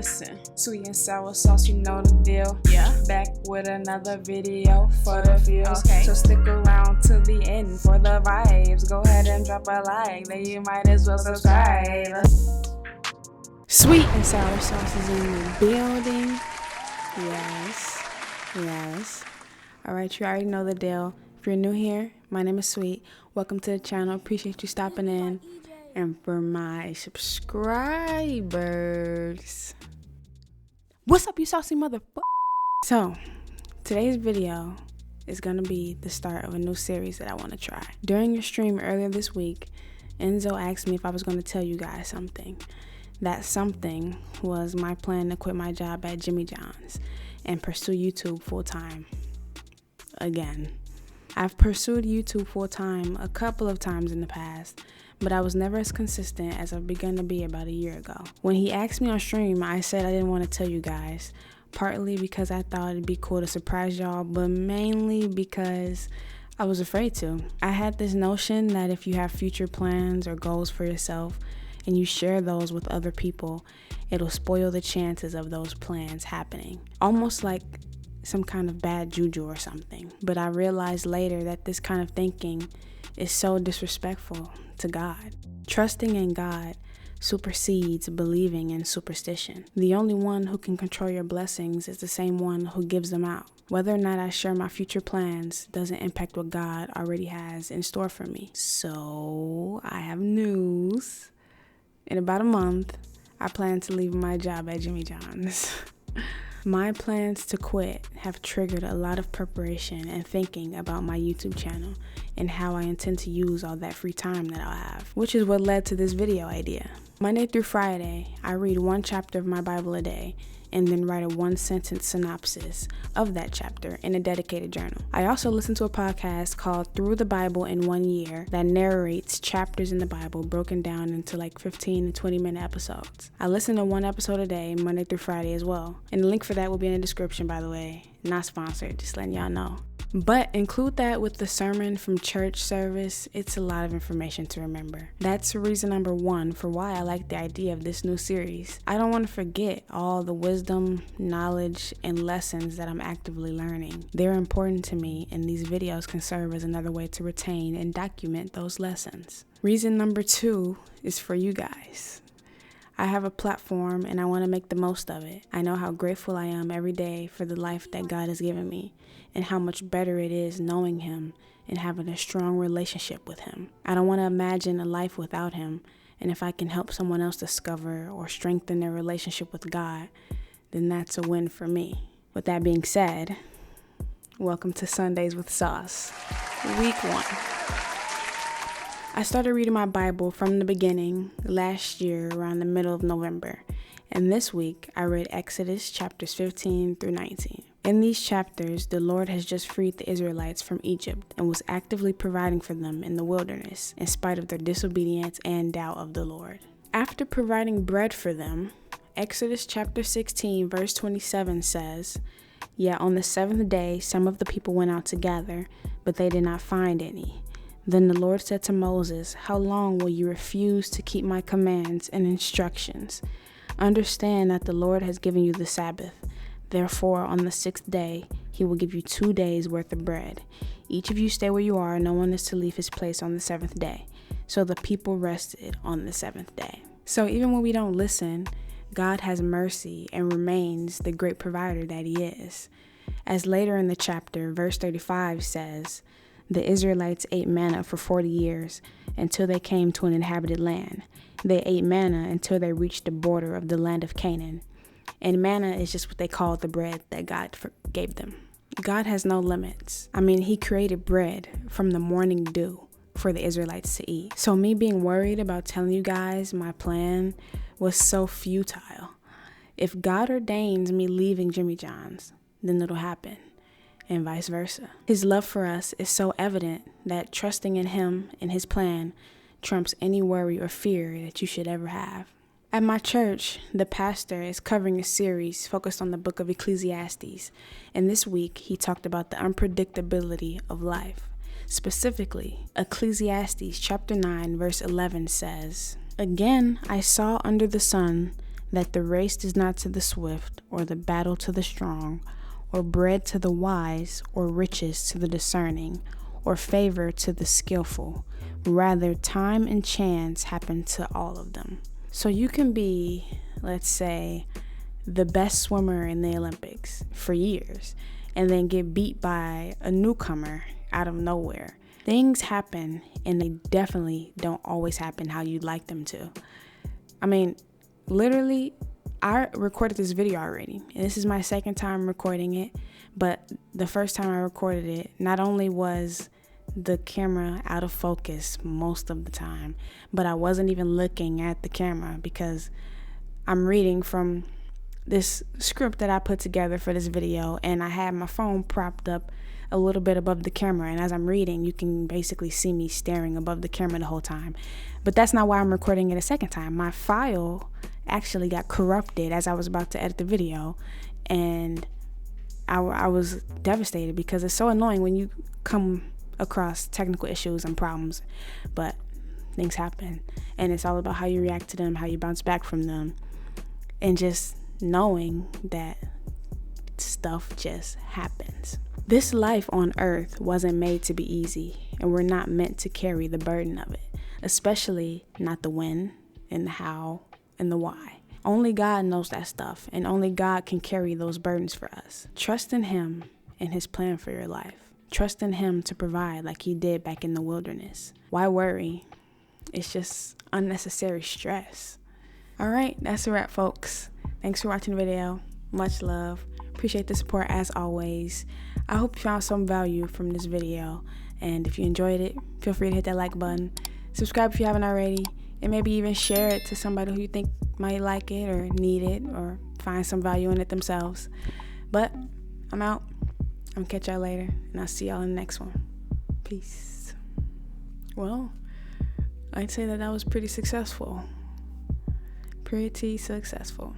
Listen, sweet and sour sauce, you know the deal. Yeah. Back with another video for the feels. Okay. So stick around to the end for the vibes. Go ahead and drop a like, then you might as well subscribe. Sweet and sour sauce is in the building. Yes. Alright, you already know the deal. If you're new here, my name is Sweet. Welcome to the channel. Appreciate you stopping in. And for my subscribers, what's up, you saucy motherfucker? So, today's video is gonna be the start of a new series that I want to try. During your stream earlier this week, Enzo asked me if I was going to tell you guys something. That something was my plan to quit my job at Jimmy John's and pursue YouTube full-time again. I've pursued YouTube full-time a couple of times in the past, but I was never as consistent as I've begun to be about a year ago. When he asked me on stream, I said I didn't want to tell you guys, partly because I thought it'd be cool to surprise y'all, but mainly because I was afraid to. I had this notion that if you have future plans or goals for yourself and you share those with other people, it'll spoil the chances of those plans happening. Almost like some kind of bad juju or something. But I realized later that this kind of thinking is so disrespectful to God. Trusting in God supersedes believing in superstition. The only one who can control your blessings is the same one who gives them out. Whether or not I share my future plans doesn't impact what God already has in store for me. So I have news. In about a month, I plan to leave my job at Jimmy John's. My plans to quit have triggered a lot of preparation and thinking about my YouTube channel and how I intend to use all that free time that I'll have, which is what led to this video idea. Monday through Friday, I read one chapter of my Bible a day and then write a one-sentence synopsis of that chapter in a dedicated journal. I also listen to a podcast called Through the Bible in 1 Year that narrates chapters in the Bible broken down into like 15 to 20-minute episodes. I listen to one episode a day, Monday through Friday as well. And the link for that will be in the description, by the way. Not sponsored, just letting y'all know. But include that with the sermon from church service. It's a lot of information to remember. That's reason number one for why I like the idea of this new series. I don't want to forget all the wisdom, knowledge, and lessons that I'm actively learning. They're important to me, and these videos can serve as another way to retain and document those lessons. Reason number two is for you guys. I have a platform and I want to make the most of it. I know how grateful I am every day for the life that God has given me and how much better it is knowing Him and having a strong relationship with Him. I don't want to imagine a life without Him, and if I can help someone else discover or strengthen their relationship with God, then that's a win for me. With that being said, welcome to Sundays with Soss, week 1. I started reading my Bible from the beginning last year around the middle of November, and this week I read Exodus chapters 15 through 19. In these chapters, the Lord has just freed the Israelites from Egypt and was actively providing for them in the wilderness in spite of their disobedience and doubt of the Lord. After providing bread for them, Exodus chapter 16 verse 27 says, "Yet on the seventh day some of the people went out to gather, but they did not find any. Then the Lord said to Moses, 'How long will you refuse to keep my commands and instructions? Understand that the Lord has given you the Sabbath. Therefore, on the sixth day, He will give you 2 days' worth of bread. Each of you stay where you are. No one is to leave his place on the seventh day.' So the people rested on the seventh day." So even when we don't listen, God has mercy and remains the great provider that He is. As later in the chapter, verse 35 says, "The Israelites ate manna for 40 years until they came to an inhabited land. They ate manna until they reached the border of the land of Canaan." And manna is just what they called the bread that God gave them. God has no limits. I mean, He created bread from the morning dew for the Israelites to eat. So me being worried about telling you guys my plan was so futile. If God ordains me leaving Jimmy John's, then it'll happen, and vice versa. His love for us is so evident that trusting in Him and His plan trumps any worry or fear that you should ever have. At my church, the pastor is covering a series focused on the book of Ecclesiastes, and this week he talked about the unpredictability of life. Specifically, Ecclesiastes chapter 9 verse 11 says, "Again I saw under the sun that the race is not to the swift, or the battle to the strong, or bread to the wise, or riches to the discerning, or favor to the skillful. Rather, time and chance happen to all of them. So you can be, let's say, the best swimmer in the Olympics for years, and then get beat by a newcomer out of nowhere. Things happen, and they definitely don't always happen how you'd like them to. I mean, literally, I recorded this video already, and this is my second time recording it, but the first time I recorded it, not only was the camera out of focus most of the time, but I wasn't even looking at the camera because I'm reading from this script that I put together for this video, and I had my phone propped up a little bit above the camera, and as I'm reading, you can basically see me staring above the camera the whole time. But that's not why I'm recording it a second time. My file actually got corrupted as I was about to edit the video, and I was devastated because it's so annoying when you come across technical issues and problems, but things happen, and it's all about how you react to them, how you bounce back from them, and just knowing that stuff just happens. This life on earth wasn't made to be easy, and we're not meant to carry the burden of it, especially not the when and the how and the why. Only God knows that stuff, and only God can carry those burdens for us. Trust in Him and His plan for your life. Trust in Him to provide like He did back in the wilderness. Why worry? It's just unnecessary stress. All right, that's a wrap, folks. Thanks for watching the video. Much love. Appreciate the support as always. I hope you found some value from this video, and if you enjoyed it, feel free to hit that like button. Subscribe if you haven't already, and maybe even share it to somebody who you think might like it or need it or find some value in it themselves. But I'm out. I'm gonna catch y'all later, and I'll see y'all in the next one. Peace. Well, I'd say that was pretty successful. Pretty successful.